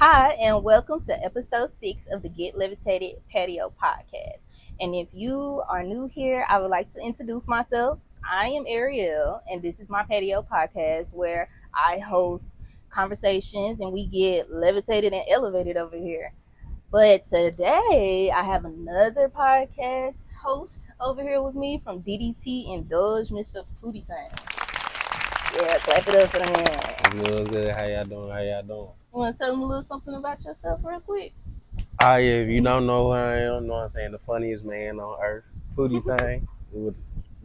Hi, and welcome to episode 6 of the Get Levitated Patio podcast. And if you are new here, I would like to introduce myself. I am Ariel, and this is my patio podcast where I host conversations and we get levitated and elevated over here. But today, I have another podcast host over here with me from DDT Indulge, Mr. Pootie Tang. Yeah, clap it up for the man. I'm real good. How y'all doing? You want to tell them a little something about yourself real quick? Yeah, if you don't know who I am, know what I'm saying? The funniest man on earth, Pootie Tang, with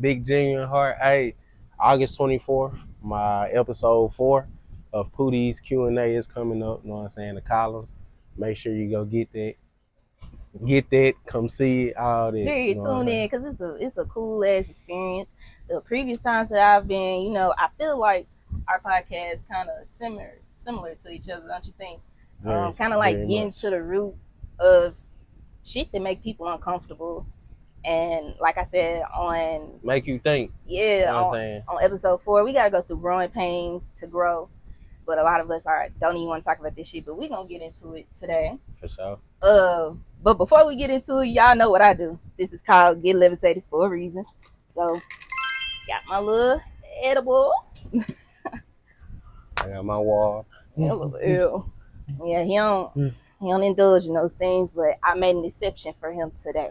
big genuine heart. Hey, August 24th, my episode 4 of Pootie's Q&A is coming up. Know what I'm saying? The columns. Make sure you go get that. Get that. Come see it. All that. You Period. know what I'm Tune in saying? because it's a cool ass experience. The previous times that I've been, I feel like our podcast kind of similar to each other, don't you think? Very, Kind of like very getting much. to the root of shit that make people uncomfortable. And like I said, Make you think. You know what I'm saying? on episode 4, we gotta go through growing pains to grow. But a lot of us don't even want to talk about this shit. But we're gonna get into it today. For sure. But before we get into it, y'all know what I do. This is called Get Levitated for a reason. So, got my little edible. I got my wall. Ew. Yeah, he don't indulge in those things, but I made an exception for him today.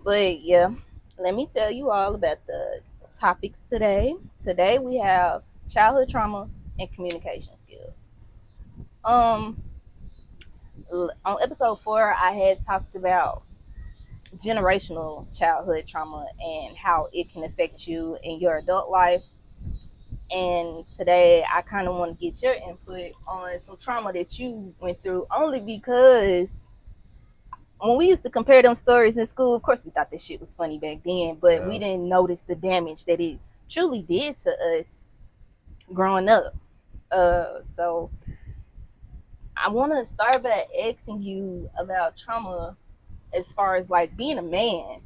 But yeah, let me tell you all about the topics today. Today we have childhood trauma and communication skills. On episode 4, I had talked about generational childhood trauma and how it can affect you in your adult life. And today I kind of want to get your input on some trauma that you went through, only because when we used to compare them stories in school, of course we thought this shit was funny back then, but we didn't notice the damage that it truly did to us growing up. So I want to start by asking you about trauma as far as like being a man,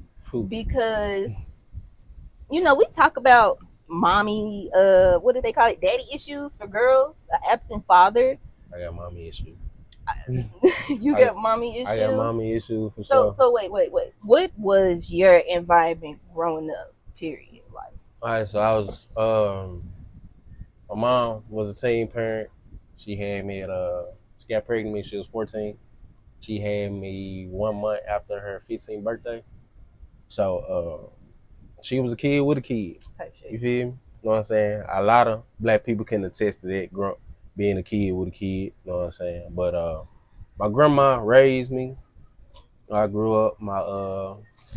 because we talk about mommy, what do they call it, daddy issues for girls, an absent father. I got mommy issues. You got mommy issues. I got mommy issues for So sure. so wait. What was your environment growing up? Period. Like, All right, so I was my mom was a teen parent. She had me she got pregnant when she was 14. She had me 1 month after her 15th birthday. So she was a kid with a kid. type shit. You feel me? Know what I'm saying? A lot of black people can attest to that, being a kid with a kid. Know what I'm saying? But my grandma raised me. I grew up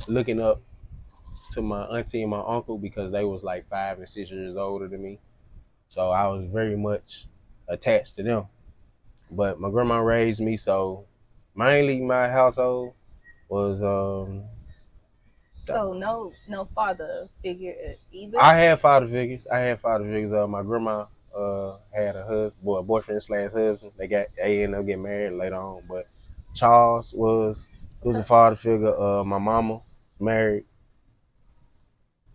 looking up to my auntie and my uncle because they was like 5 and 6 years older than me. So I was very much attached to them. But my grandma raised me, so mainly my household was So no father figure either. I had father figures. My grandma had a boyfriend slash husband. They ended up getting married later on. But Charles was a father figure. My mama married.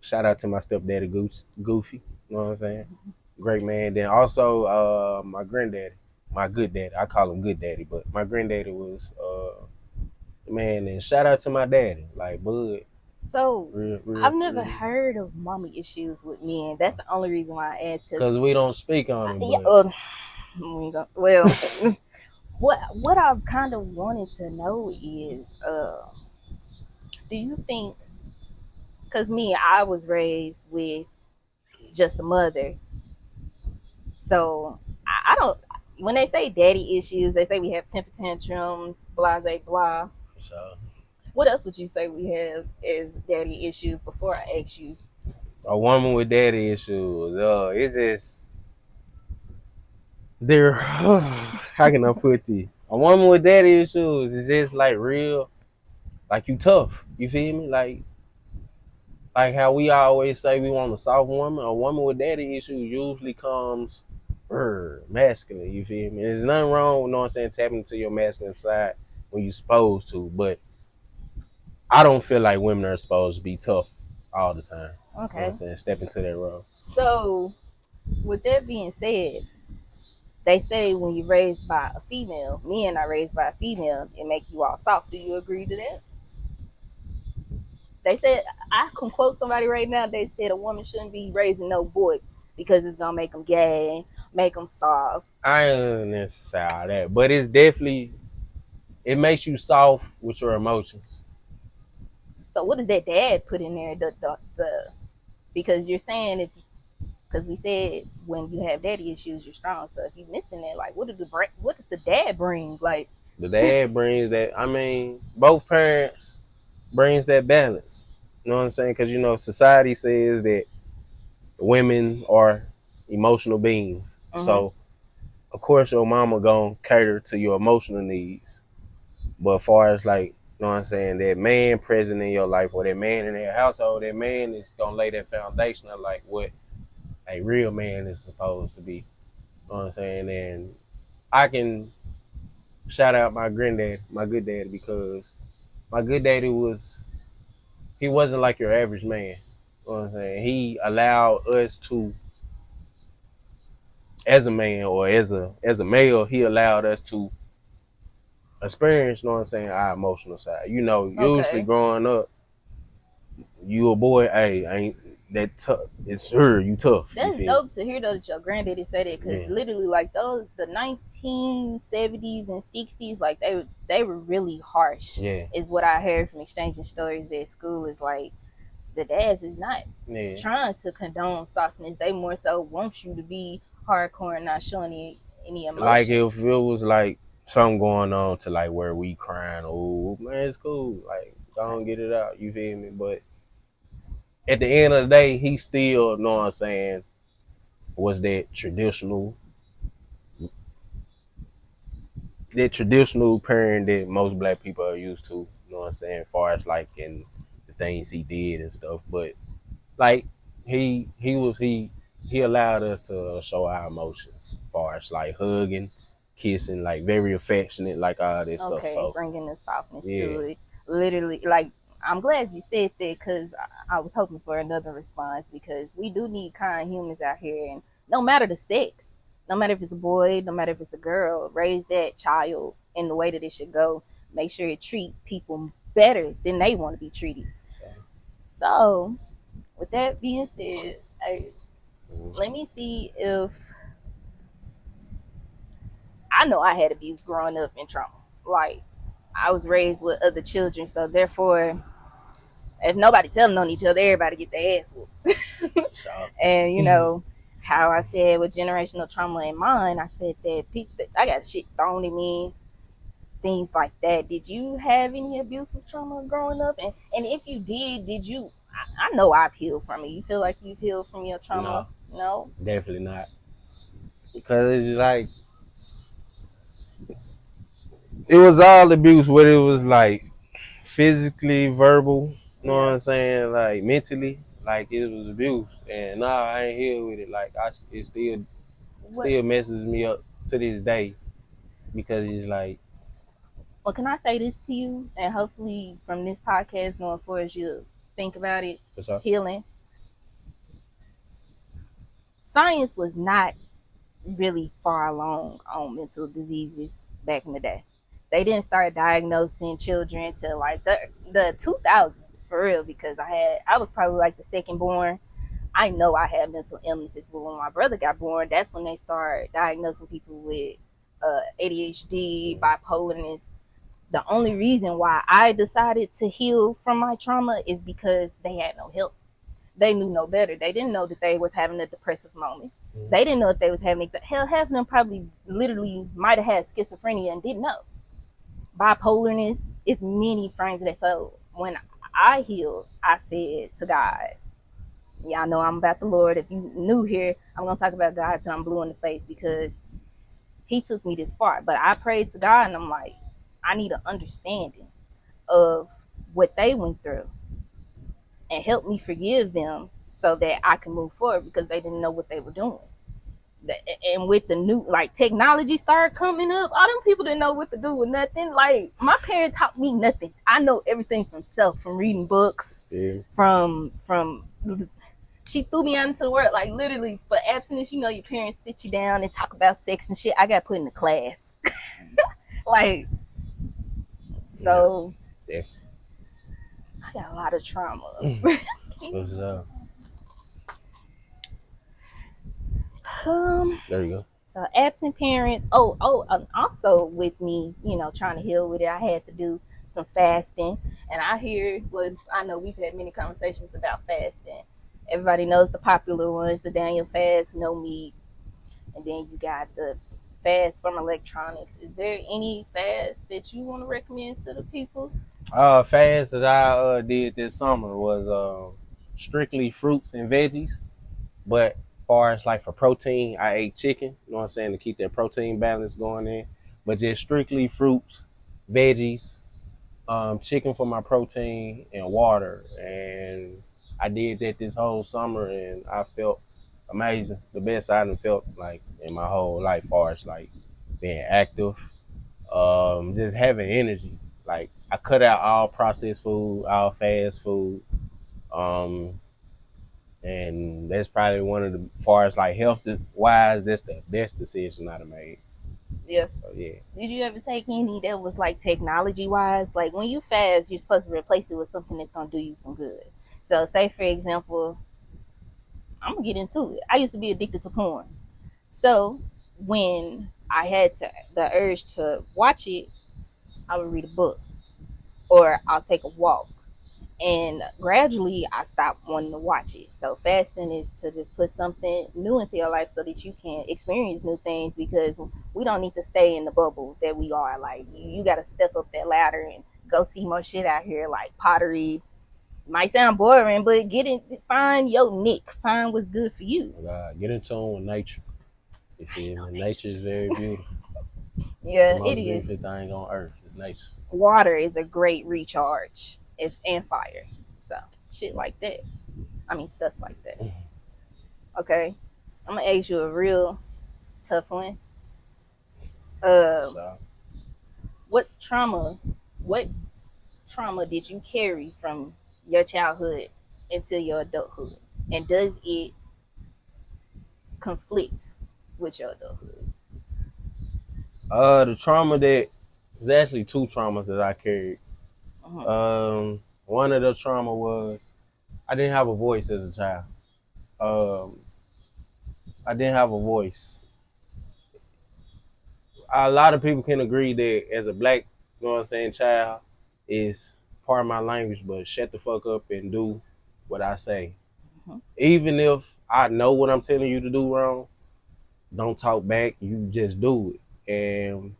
Shout out to my stepdaddy Goofy. You know what I'm saying? Great man. Then also my granddaddy, my good daddy. I call him good daddy, but my granddaddy was man. And shout out to my daddy, like Bud. So Real, I've never heard of mommy issues with men. That's the only reason why I asked. Because we don't speak on them. Well, what I've kind of wanted to know is, do you think? Because I was raised with just a mother, so I don't. When they say daddy issues, they say we have temper tantrums, blah blah blah. So, what else would you say we have as daddy issues before I ask you? a woman with daddy issues, it's just they're how can I put this? A woman with daddy issues is just like real, like you tough. You feel me? Like how we always say we want a soft woman. A woman with daddy issues usually comes masculine. You feel me? There's nothing wrong with, know what I'm saying, tapping into your masculine side when you're supposed to, but I don't feel like women are supposed to be tough all the time. Okay. You know what I'm saying? Step into that role. So, with that being said, they say when you're raised by a female, men are raised by a female, it make you all soft. Do you agree to that? They said, I can quote somebody right now. They said a woman shouldn't be raising no boy because it's gonna make them gay, make them soft. I ain't necessarily that, but it's definitely it makes you soft with your emotions. So what does that dad put in there? The because you're saying if because we said when you have daddy issues you're strong. So if you're missing that, like what does the dad bring? Like The dad brings that. I mean, both parents brings that balance. You know what I'm saying? Because society says that women are emotional beings. So of course your mama gonna cater to your emotional needs. But as far as like, you know what I'm saying, that man present in your life or that man in their household, that man is gonna lay that foundation of like what a real man is supposed to be. You know what I'm saying? And I can shout out my granddad, my good daddy, because my good daddy he wasn't like your average man. You know what I'm saying? He allowed us to, as a man or as a male, he allowed us to experience, you know what I'm saying, our emotional side. Usually okay, growing up, you a boy, hey, ain't that tough. It's sure you tough. You that's feel me? dope to hear though that your granddaddy said it because Yeah. literally like those the 1970s and 60s like they were really harsh. Yeah. Is what I heard from exchanging stories at school. Is like the dads is not Yeah. trying to condone softness. They more so want you to be hardcore and not showing any Like emotions. if it was like something going on to like where we crying, oh man, it's cool. Like, don't get it out. You feel me? But at the end of the day, he still, know what I'm saying, was that traditional parent that most black people are used to, you know what I'm saying, as far as like in the things he did and stuff. But like he allowed us to show our emotions as far as like hugging, kissing, like very affectionate, like all this stuff. Okay, So bringing the softness yeah, to it. Literally, like I'm glad you said that because I was hoping for another response because we do need kind humans out here, and no matter the sex, no matter if it's a boy, no matter if it's a girl, raise that child in the way that it should go. Make sure it treat people better than they want to be treated. so, So, with that being said, mm, let me see if I know I had abuse growing up in trauma. Like I was raised with other children, so therefore, if nobody telling on each other, everybody get their ass whooped. so And how I said with generational trauma in mind, I said that people, I got shit thrown at me, things like that. Did you have any abusive trauma growing up? And if you did you? I know I've healed from it. You feel like you've healed from your trauma? no, No. definitely not. Because it's like it was all abuse, whether it was like physically, verbal, you know what Yeah. I'm saying, like mentally, like it was abuse. And nah, I ain't here with it. Like it What? still messes me up to this day because it's like, Well, can I say this to you? And hopefully, from this podcast going forward, you'll think about it. what's up? Healing. Science was not really far along on mental diseases back in the day. They didn't start diagnosing children till like the 2000s for real because I was probably like the second born. I know I had mental illnesses, but when my brother got born, that's when they started diagnosing people with ADHD, bipolarness. The only reason why I decided to heal from my trauma is because they had no help. They knew no better. They didn't know that they was having a depressive moment. Mm-hmm. They didn't know if they was having hell. Half of them probably literally might have had schizophrenia and didn't know. Bipolarness is many frames of that. So when I healed, I said to God, y'all know I'm about the Lord. If you new here, I'm gonna talk about God till I'm blue in the face because He took me this far. But I prayed to God and I'm like, I need an understanding of what they went through and help me forgive them so that I can move forward because they didn't know what they were doing. And with the new like technology started coming up, all them people didn't know what to do with nothing. Like my parents taught me nothing. I know everything from reading books, Yeah. from She threw me out into the world, like literally for abstinence. You know, your parents sit you down and talk about sex and shit. I got put in the class, like Yeah. so. Yeah. I got a lot of trauma. What's up? um, There you go. so absent parents. Also with me, you know, trying to heal with it, I had to do some fasting, and I know we've had many conversations about fasting. Everybody knows the popular ones: the Daniel fast, no meat, and then you got the fast from electronics. Is there any fast that you want to recommend to the people? Fast that I did this summer was strictly fruits and veggies. But far as like for protein, I ate chicken. You know what I'm saying, to keep that protein balance going in. But just strictly fruits, veggies, chicken for my protein, and water. And I did that this whole summer, and I felt amazing. The best I done felt like in my whole life, far as like being active, just having energy. Like I cut out all processed food, all fast food, um, and that's probably one of the far as like health wise, that's the best decision I've made. Yeah. So yeah. Did you ever take any that was like technology wise? Like when you fast, you're supposed to replace it with something that's gonna do you some good. So, say for example, I'm gonna get into it. I used to be addicted to porn. So when I had the urge to watch it, I would read a book or I'll take a walk. And gradually I stopped wanting to watch it. So fasting is to just put something new into your life so that you can experience new things, because we don't need to stay in the bubble that we are. Like you got to step up that ladder and go see more shit out here, like pottery. Might sound boring, but find your nick, find what's good for you. Get in tune with nature. You feel me? Nature is very beautiful. The Yeah, it most is. beautiful thing on earth is nature. Water is a great recharge, if and fire. So shit like that. I mean stuff like that. Okay, I'm gonna ask you a real tough one. Uh, So what trauma? What trauma did you carry from your childhood into your adulthood, and does it conflict with your adulthood? the trauma that there's actually two traumas that I carried. Uh-huh. One of the trauma was I didn't have a voice as a child. Um, I didn't have a voice. A lot of people can agree that as a black, you know what I'm saying, child is part of my language, but shut the fuck up and do what I say. Uh-huh. Even if I know what I'm telling you to do wrong, don't talk back. You just do it. And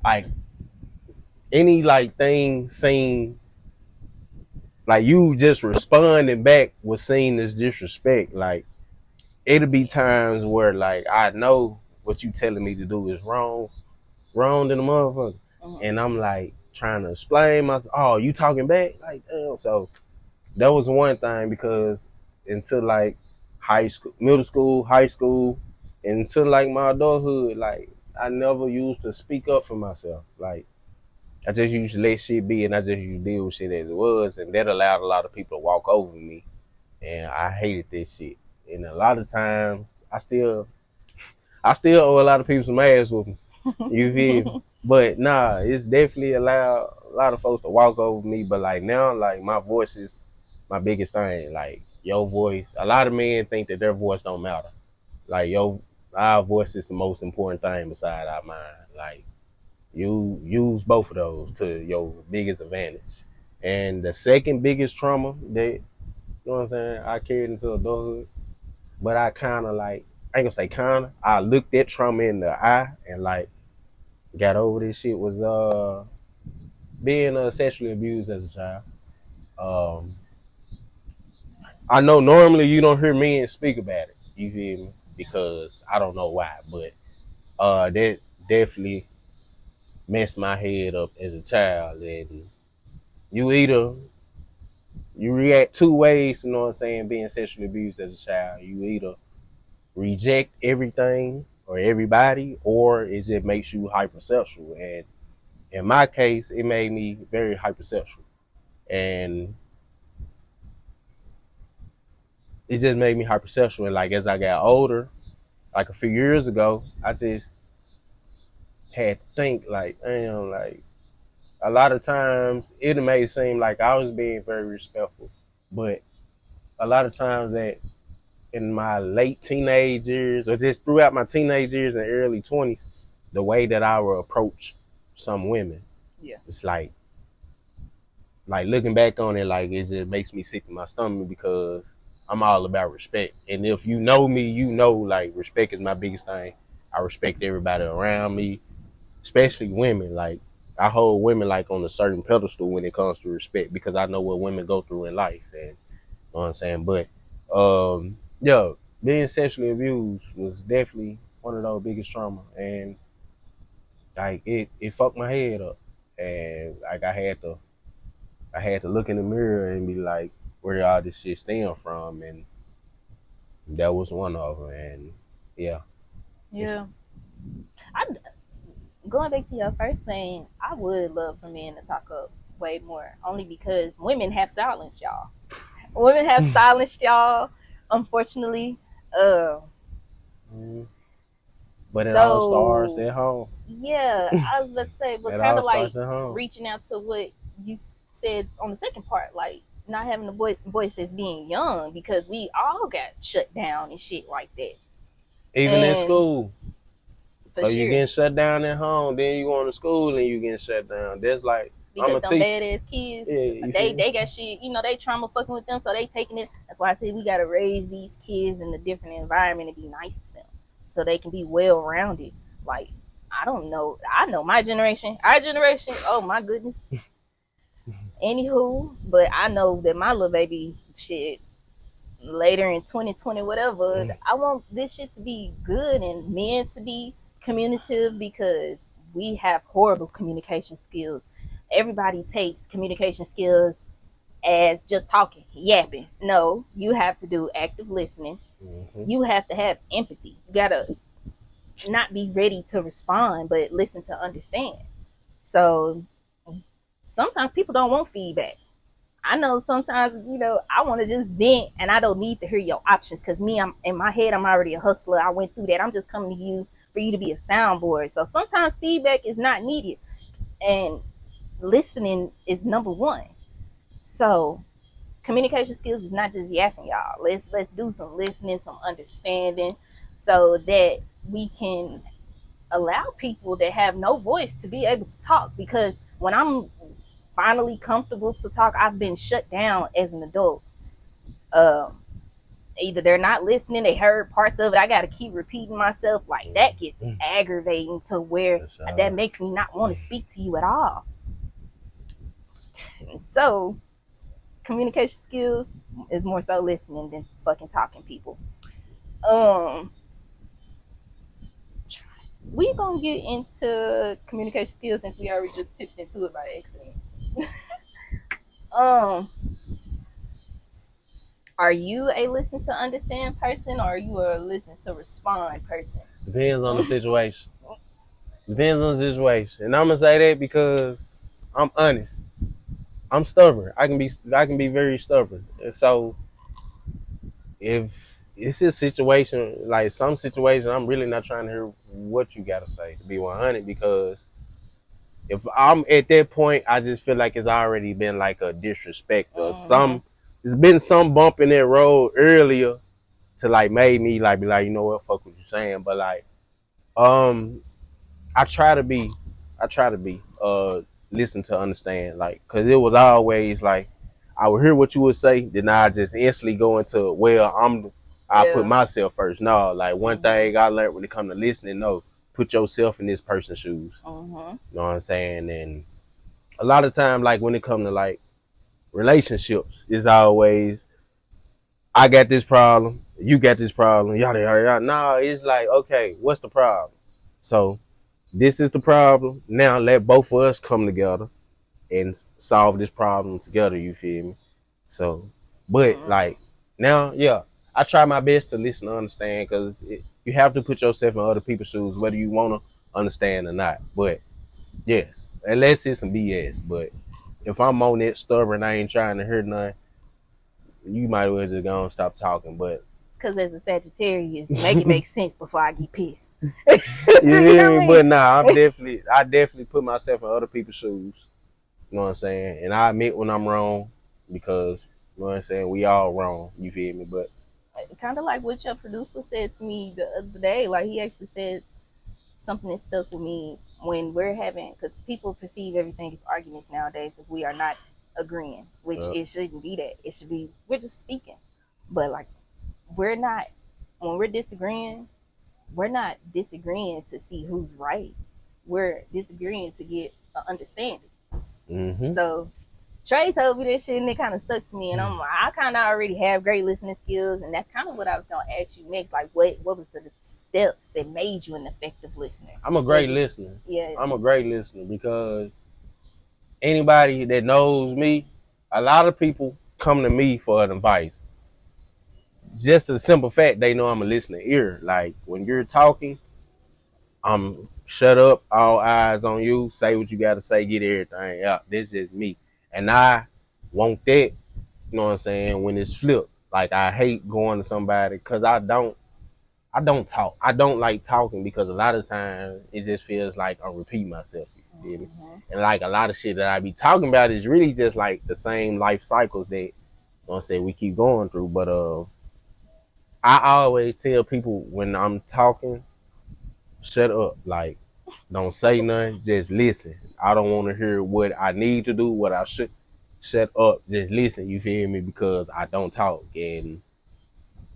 like any like thing seen, like you just responding back was seen as disrespect. Like it'll be times where like I know what you telling me to do is wrong than a motherfucker. Uh-huh. And I'm like trying to explain myself. Oh, you talking back? Like, damn. So that was one thing because until like high school, middle school, high school, and until like my adulthood, like I never used to speak up for myself. Like I just used to let shit be and I just used to deal with shit as it was. And that allowed a lot of people to walk over me. And I hated this shit. And a lot of times I still owe a lot of people some ass whoopings. You feel me? But nah, it's definitely allowed a lot of folks to walk over me. But like now, like my voice is my biggest thing. Like your voice, a lot of men think that their voice don't matter. Like our voice is the most important thing beside our mind. Like you use both of those to your biggest advantage. And the second biggest trauma that you know what I'm saying, I carried into adulthood, but I kind of like I ain't gonna say kind of. I looked that trauma in the eye and like got over this shit was being sexually abused as a child. Um, I know normally you don't hear men speak about it. You feel me? Because I don't know why, but that definitely messed my head up as a child. And you either you react two ways. You know what I'm saying? Being sexually abused as a child, you either reject everything or everybody, or it just makes you hypersexual. And in my case, it made me very hypersexual. And it just made me hypersexual. And like as I got older, like a few years ago, I just had to think like, damn, like a lot of times it may seem like I was being very respectful, but a lot of times that in my late teenage years or just throughout my teenage years and early 20s, the way that I would approach some women, Yeah. it's like looking back on it, like it just makes me sick to my stomach because I'm all about respect. And if you know me, you know like respect is my biggest thing. I respect everybody around me, especially women. Like I hold women like on a certain pedestal when it comes to respect because I know what women go through in life. And you know what I'm saying? But yeah, being sexually abused was definitely one of those biggest trauma, and like it fucked my head up. And like I had to look in the mirror and be like, where did all this shit stem from? And that was one of them. And yeah, Yeah. I Going back to your first thing, I would love for men to talk up way more, only because women have silenced y'all. Women have silenced y'all, unfortunately. Uh, mm, but it all starts so at home. yeah, I was about to say, but It kind all of like starts at home. reaching out to what you said on the second part, like not having a voice as being young, because we all got shut down and shit like that. Even in And school. for So you sure, getting shut down at home, then you going to school and you getting shut down. That's like I'm because a them teacher. badass kids, Yeah, you they feel me? they got shit, they trauma fucking with them, so they taking it. That's why I say we gotta raise these kids in a different environment and be nice to them, so they can be well rounded. Like, I don't know, I know my generation, our generation. Oh my goodness. Anywho, but I know that my little baby shit later in 2020, whatever. I want this shit to be good and men to be communicative, because we have horrible communication skills. Everybody takes communication skills as just talking, yapping. No, you have to do active listening. Mm-hmm. You have to have empathy. You gotta not be ready to respond, but listen to understand. So sometimes people don't want feedback. I know sometimes, I want to just vent and I don't need to hear your options, because me, I'm in my head, I'm already a hustler. I went through that. I'm just coming to you for you to be a soundboard. So sometimes feedback is not needed, and listening is number one. So communication skills is not just yapping, y'all. Let's do some listening, some understanding, so that we can allow people that have no voice to be able to talk. Because when I'm finally comfortable to talk, I've been shut down as an adult. Um, Either they're not listening, they heard parts of it. I got to keep repeating myself. Like, that gets aggravating to where that makes me not want to speak to you at all. So, communication skills is more so listening than fucking talking, people. Um, we gonna get into communication skills since we already just tipped into it by accident. um, Are you a listen to understand person, or are you a listen to respond person? Depends on the situation. Depends on the situation. And I'm gonna say that because I'm honest. I'm stubborn. I can be very stubborn. And so if it's a situation like some situation, I'm really not trying to hear what you gotta say to be 100, because if I'm at that point, I just feel like it's already been like a disrespect or Mm-hmm. some. It's been some bump in that road earlier to like made me like be like, you know what, fuck what you saying. But like, um, I try to be, I try to be, listen to understand, like, cause it was always like, I would hear what you would say, then I just instantly go into, well, I put Yeah. myself first. No, like one Mm-hmm. thing I learned when it comes to listening, no, put yourself in this person's shoes. Mm-hmm. You know what I'm saying? And a lot of time, like when it comes to like relationships, it's always, I got this problem, you got this problem, yada yada yada. No, it's like, okay, what's the problem? So this is the problem. Now let both of us come together and solve this problem together. You feel me? So, but Mm-hmm. like now, yeah, I try my best to listen and understand, because you have to put yourself in other people's shoes, whether you want to understand or not. But yes, unless it's some BS. But if I'm on that stubborn, I ain't trying to hear nothing. you might as well just go and stop talking. But because as a Sagittarius, make it make sense before I get pissed. yeah, but nah, I definitely put myself in other people's shoes. You know what I'm saying? And I admit when I'm wrong because you know what I'm saying. We all wrong. You feel me? But kind of like what your producer said to me the other day. Like he actually said something that stuck with me when we're having, because people perceive everything as arguments nowadays if we are not agreeing, which it shouldn't be that. It should be we're just speaking. But like we're not, when we're disagreeing, we're not disagreeing to see who's right. We're disagreeing to get an understanding. mm-hmm. So Trey told me this shit and it kind of stuck to me, and I'm like, I kind of already have great listening skills, and that's kind of what I was gonna ask you next. Like, what was the steps that made you an effective listener? I'm a great listener. Yeah, I'm a great listener because anybody that knows me, a lot of people come to me for advice. Just a simple fact, they know I'm a listening ear. Like when you're talking, I'm shut up, all eyes on you, say what you gotta say, get everything out. This is me. And I want that, you know what I'm saying, when it's flipped. Like I hate going to somebody because I don't talk. I don't like talking because a lot of times it just feels like I'm repeating myself. You feel me? And like a lot of shit that I be talking about is really just like the same life cycles that, you know what I'm saying, we keep going through. But I always tell people when I'm talking, shut up. Like, don't say nothing. Just listen. I don't want to hear what I need to do, what I should. Shut up. Just listen. You feel me? Because I don't talk. And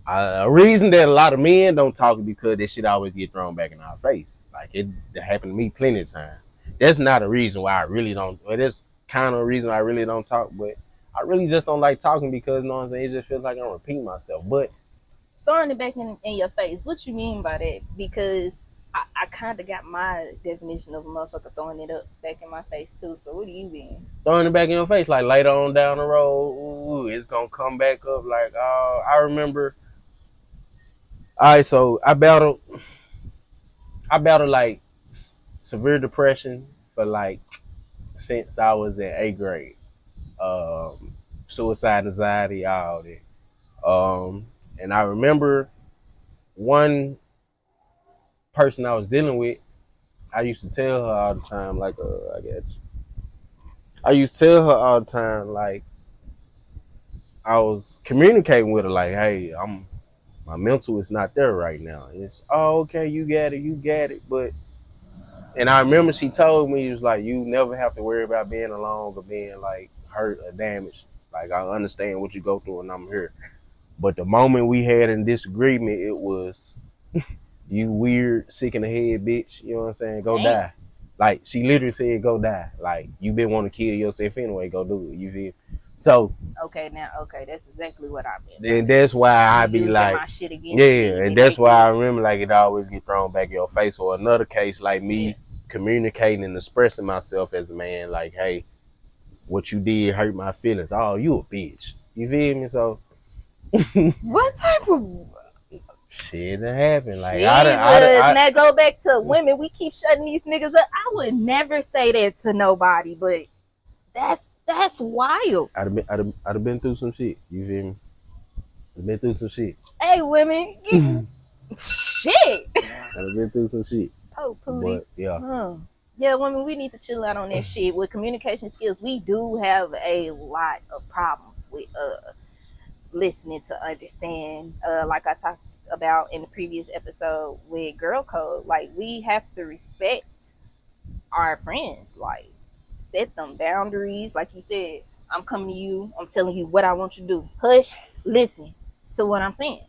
a reason that a lot of men don't talk is because this shit always get thrown back in our face. Like, it happened to me plenty of times. That's not a reason why I really don't. Well, that's kind of a reason I really don't talk. But I really just don't like talking because, you know what I'm saying, it just feels like I'm repeating myself. But throwing it back in your face, what you mean by that? Because I kind of got my definition of a motherfucker throwing it up back in my face too. So what do you mean? Throwing it back in your face, like later on down the road, ooh, it's gonna come back up. Like, I remember. All right, so I battled like severe depression for like since I was in 8th grade. Suicide anxiety, all that. And I remember one person I was dealing with. I used to tell her all the time, like, I guess I used to tell her all the time, like, I was communicating with her, like, hey, my mental is not there right now. It's, oh, okay, you got it. But, and I remember she told me, it was like, you never have to worry about being alone or being like hurt or damaged. Like, I understand what you go through and I'm here. But the moment we had in disagreement, it was, you weird, sick in the head bitch, you know what I'm saying? Go die. Like, she literally said, go die. Like, you been wanting to kill yourself anyway, go do it. You feel? So okay, that's exactly what I meant. And that's why I be like, my shit yeah, and that's why I remember like it always get thrown back in your face. Or another case like me communicating and expressing myself as a man, like, hey, what you did hurt my feelings. Oh, you a bitch. You feel me? So what type of shit that happened? Like, and that go back to women. We keep shutting these niggas up. I would never say that to nobody, but that's wild. I'd have been through some shit. You feel me? I've been through some shit. Hey, women, shit. I'd have been through some shit. Oh, Pootie. But, yeah. Yeah, women, we need to chill out on that shit. With communication skills, we do have a lot of problems with listening to understand. Like I talked about in the previous episode with girl code, like we have to respect our friends, like set them boundaries. Like you said, I'm coming to you, I'm telling you what I want you to do. Hush, listen to what I'm saying.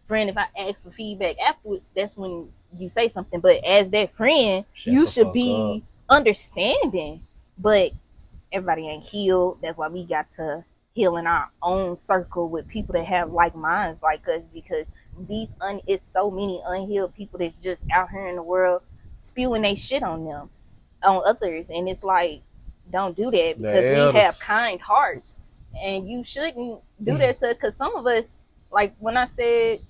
Friend, if I ask for feedback afterwards, that's when you say something. But as that friend, you should be understanding. But everybody ain't healed. That's why we got to heal in our own circle with people that have like minds like us, because it's so many unhealed people that's just out here in the world spewing they shit on them, on others. And it's like, don't do that, because we have kind hearts, and you shouldn't do that to us. Because some of us, like when I said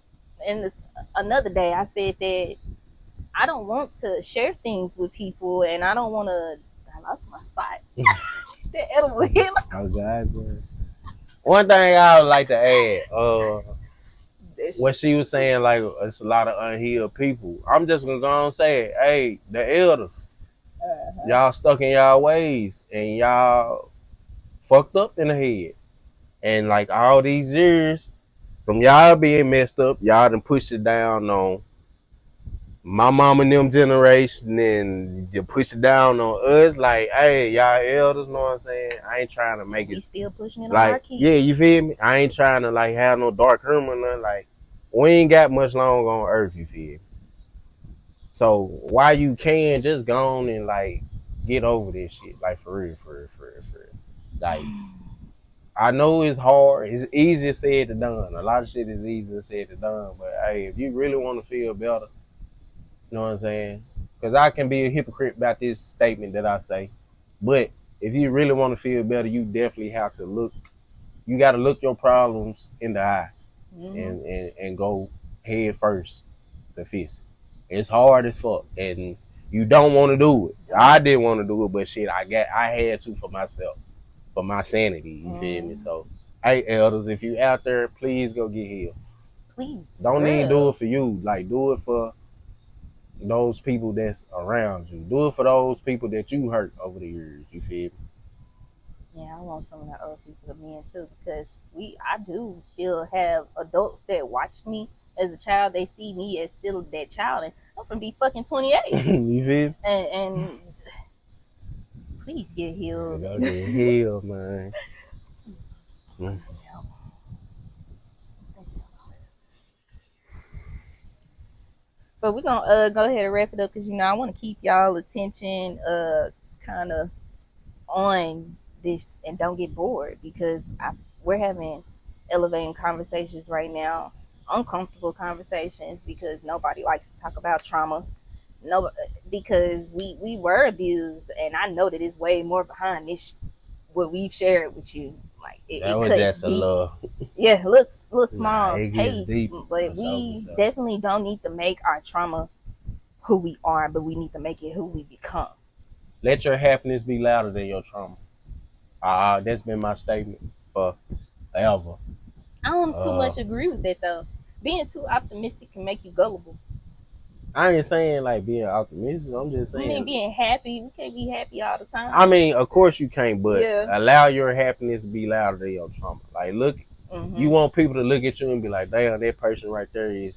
another day, I said that I don't want to share things with people, and I don't want to. I lost my spot. That edible hit. Oh God, man. One thing I would like to add, This what shit she was saying, like it's a lot of unhealed people. I'm just gonna go and say it. Hey, the elders, y'all stuck in y'all ways and y'all fucked up in the head. And like all these years, from y'all being messed up, y'all done pushed it down on my mom and them generation, and you push it down on us. Like, hey, y'all elders, know what I'm saying? I ain't trying to make we it still pushing it on our like, kids. yeah, you feel me? I ain't trying to like have no dark humor or nothing. Like, we ain't got much long on earth, you feel me? So why you can just go on and like get over this shit, like for real, for real, for real, for real. Like, I know it's hard. It's easier said than done. A lot of shit is easier said than done. But hey, if you really want to feel better, you know what I'm saying? Because I can be a hypocrite about this statement that I say. But if you really want to feel better, you definitely have to look. You got to look your problems in the eye and go head first to fix it. It's hard as fuck, and you don't want to do it. I didn't want to do it, but shit, I had to for myself, for my sanity. You feel me? So, hey, elders, if you out there, please go get healed. Please. Don't even do it for you. Like, do it for those people that's around you. Do it for those people that you hurt over the years. You feel me? Yeah, I want some of the other people to be in too because I do still have adults that watch me as a child. They see me as still that child, and I'm gonna be fucking 28. You feel me? And please get healed. Go get healed, man. But we're gonna go ahead and wrap it up because I want to keep y'all attention kind of on this and don't get bored because we're having elevating conversations right now, uncomfortable conversations because nobody likes to talk about trauma. No, because we were abused, and I know that it's way more behind this what we've shared with you. Like that was just a little, yeah, little small it gets taste, deep. but we definitely don't need to make our trauma who we are, but we need to make it who we become. Let your happiness be louder than your trauma. That's been my statement for forever. I don't too much agree with that though. Being too optimistic can make you gullible. I ain't saying like being optimistic. I'm just saying. I mean, being happy. We can't be happy all the time. I mean, of course you can't, but allow your happiness to be louder than your trauma. Like, look, you want people to look at you and be like, damn, that person right there is.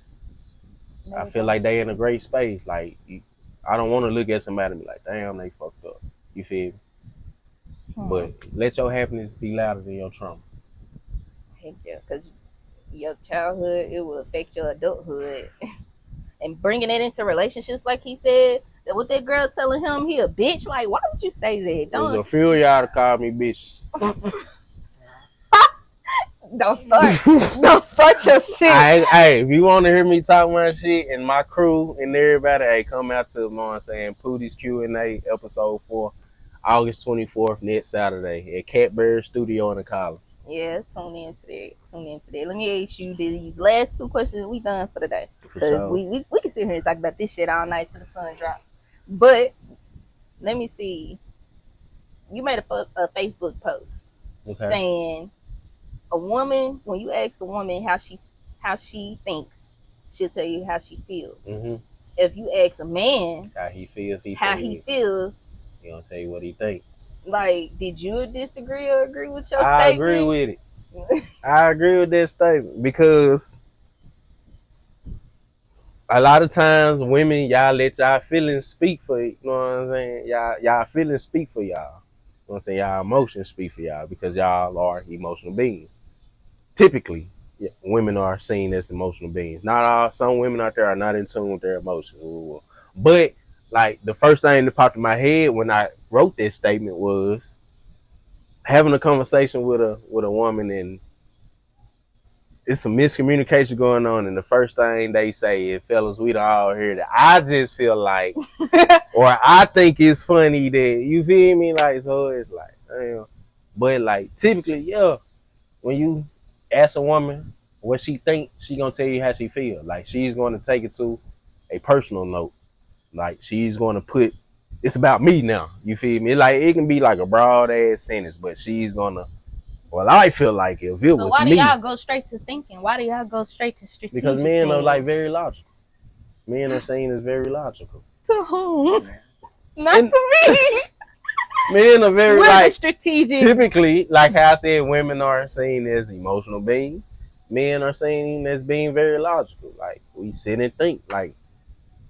I feel like they in a great space. Like, I don't want to look at somebody and be like, damn, they fucked up. You feel me? But let your happiness be louder than your trauma. Heck yeah, because your childhood, it will affect your adulthood. And bringing it into relationships, like he said, that what that girl telling him he a bitch. Like, why would you say that? There's a few of y'all to call me bitch. Don't start your shit. Hey, if you want to hear me talk my shit and my crew and everybody, hey, come out to saying Pootie's Q&A episode 4, August 24th, next Saturday at Catberry Studio in the College. Yeah, tune in today. Let me ask you these last 2 questions we done for the day. Because we can sit here and talk about this shit all night till the sun drops. But let me see. You made a Facebook post saying a woman, when you ask a woman how she thinks, she'll tell you how she feels. If you ask a man how he feels, he gonna tell you what he thinks. Like, did you disagree or agree with your statement? I agree with it. I agree with that statement because a lot of times women, y'all let y'all feelings speak for you. You know what I'm saying? Y'all feelings speak for y'all. You know what I'm saying? Y'all emotions speak for y'all because y'all are emotional beings. Typically, women are seen as emotional beings. Not all. Some women out there are not in tune with their emotions. But like the first thing that popped in my head when I wrote this statement was having a conversation with a woman, and it's some miscommunication going on, and the first thing they say is, fellas, we all hear that. I just feel like, or I think it's funny that, you feel me? Like, so it's like, damn. But like, typically, yeah, when you ask a woman what she think, she gonna tell you how she feel. Like, she's gonna take it to a personal note. Like, she's gonna put, it's about me now. You feel me? Like, it can be like a broad ass sentence, but she's gonna, Well, I feel like if it So was why do me, y'all go straight to thinking? Why do y'all go straight to strategic because men are things? like very logical. Men are seen as very logical. To whom? Not And- to me. Men are very We're the like strategic. typically, like how I said, women are seen as emotional beings. Men are seen as being very logical. Like we sit and think, like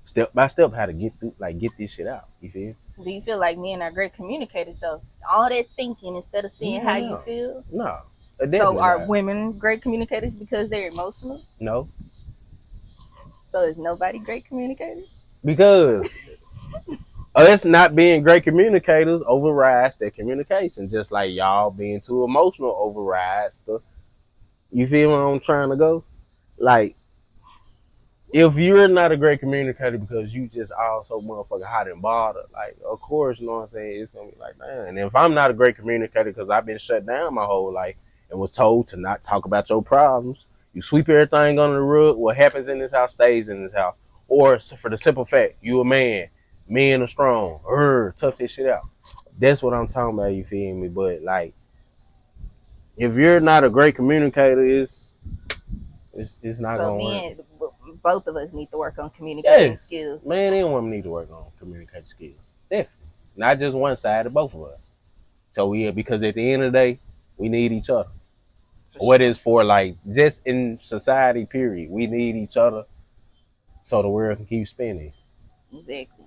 step by step, how to get through, like get this shit out. You feel? Do you feel like men are great communicators though? All that thinking instead of seeing how you feel. No. So are women great communicators because they're emotional? No. So is nobody great communicators? Because us not being great communicators overrides their communication, just like y'all being too emotional overrides the. You feel where I'm trying to go? Like, if you're not a great communicator because you just all so motherfucking hot and bothered, like, of course, you know what I'm saying? It's gonna be like, damn. And if I'm not a great communicator because I've been shut down my whole life and was told to not talk about your problems, you sweep everything under the rug. What happens in this house stays in this house. Or for the simple fact, you a man, men are strong, tough this shit out. That's what I'm talking about. You feel me? But like, if you're not a great communicator, it's not So gonna work. both of us need to work on communicating skills. Man and women need to work on communication skills. Definitely. Not just one side, but both of us. So yeah, because at the end of the day, we need each other. What is for like just in society, period. We need each other so the world can keep spinning. Exactly.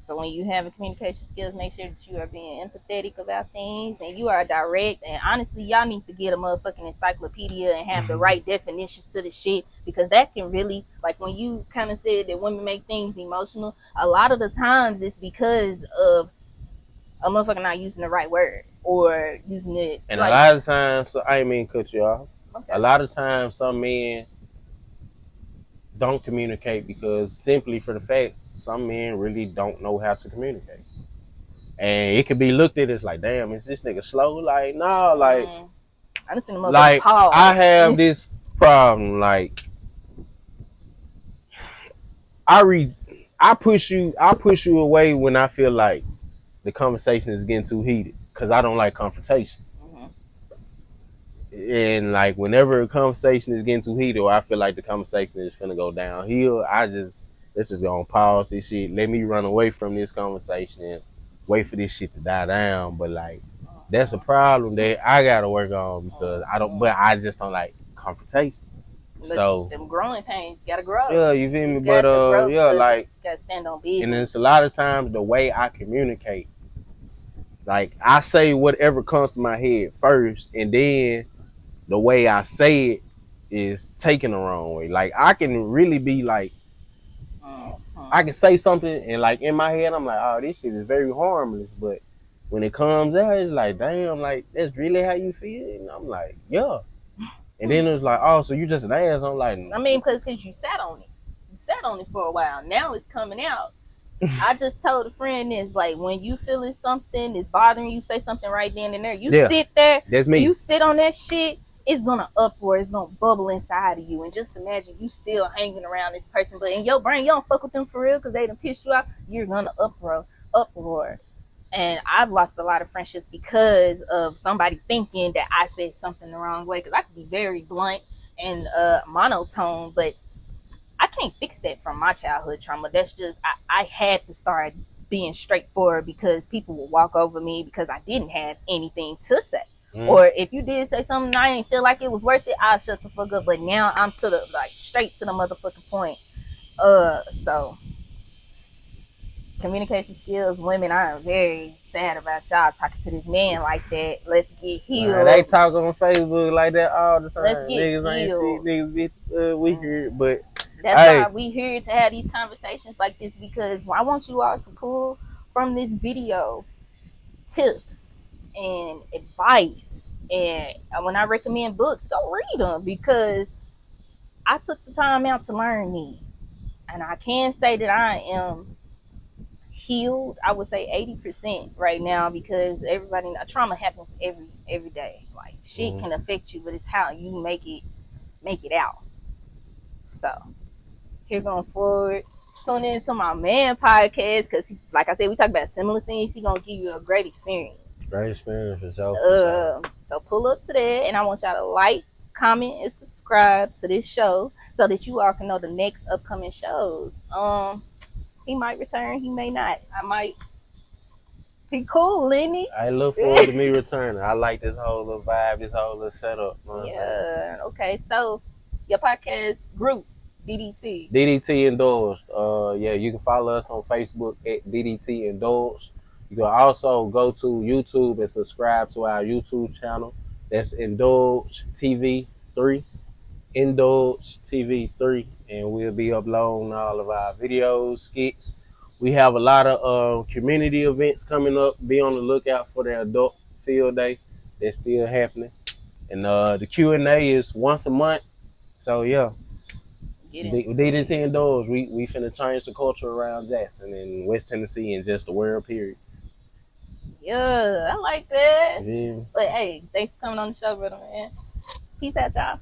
So when you have communication skills, make sure that you are being empathetic about things and you are direct. And honestly, y'all need to get a motherfucking encyclopedia and have the right definitions to the shit, because that can really, like when you kind of said that women make things emotional, a lot of the times it's because of a motherfucker not using the right word or using it. And like, a lot of times, so I didn't mean to cut you off. Okay. A lot of times, some men don't communicate because simply for the fact some men really don't know how to communicate. And it could be looked at as like, damn, is this nigga slow? Like, no, like, like I have this problem. Like, I push you away when I feel like the conversation is getting too heated because I don't like confrontation. And like whenever a conversation is getting too heated or I feel like the conversation is finna go downhill, let's just go and pause this shit. Let me run away from this conversation and wait for this shit to die down. But like that's a problem that I gotta work on because I just don't like confrontation. But so them growing pains gotta grow. Yeah, you feel me? But yeah, like gotta stand on business. And it's a lot of times the way I communicate, like I say whatever comes to my head first, and then the way I say it is taken the wrong way. Like I can really be like, I can say something and like in my head I'm like, oh, this shit is very harmless, but when it comes out, it's like, damn, like that's really how you feel. And I'm like, yeah. And then it's like, oh, so you just an ass. I'm like, I mean, because you sat on it. You sat on it for a while. Now it's coming out. I just told a friend this, like, when you feeling something is bothering you, say something right then and there. You sit there. That's me. You sit on that shit. It's gonna uproar. It's gonna bubble inside of you. And just imagine you still hanging around this person, but in your brain you don't fuck with them for real because they done pissed you off. You're gonna uproar. And I've lost a lot of friendships because of somebody thinking that I said something the wrong way. Because I could be very blunt and monotone, but I can't fix that from my childhood trauma. That's just, I had to start being straightforward because people would walk over me because I didn't have anything to say. Or if you did say something I didn't feel like it was worth it, I'll shut the fuck up. But now I'm to the, like, straight to the motherfucking point. So communication skills, women, I am very sad about y'all talking to this man like that. Let's get healed. Man, they talk on Facebook like that all the time. Let's get niggas healed. Ain't see niggas bitch we hear, but that's why we here to have these conversations like this, because I want you all to pull from this video tips and advice. And when I recommend books, go read them, because I took the time out to learn these. And I can say that I am healed, I would say 80% right now, because everybody, trauma happens every day. Like shit can affect you, but it's how you make it out. So here going forward, tune in to my man podcast, because like I said, we talk about similar things. He gonna give you a great experience. Great experience for sure. For sure. So pull up to that, and I want y'all to like, comment, and subscribe to this show so that you all can know the next upcoming shows. He might return, he may not. I might. He cool, ain't he? I look forward to me returning. I like this whole little vibe, this whole little setup. Yeah. Okay. So your podcast group, DDT. DDT Indulged. Yeah, you can follow us on Facebook at DDT Indulged. You can also go to YouTube and subscribe to our YouTube channel. That's Indulge TV 3. Indulge TV 3. And we'll be uploading all of our videos, skits. We have a lot of community events coming up. Be on the lookout for the adult field day. That's still happening. And the Q&A is once a month. So yeah. DDT Indulged. We finna change the culture around Jackson and West Tennessee and just the world period. Yeah, I like that. Yeah. But hey, thanks for coming on the show, brother, man. Peace out, y'all.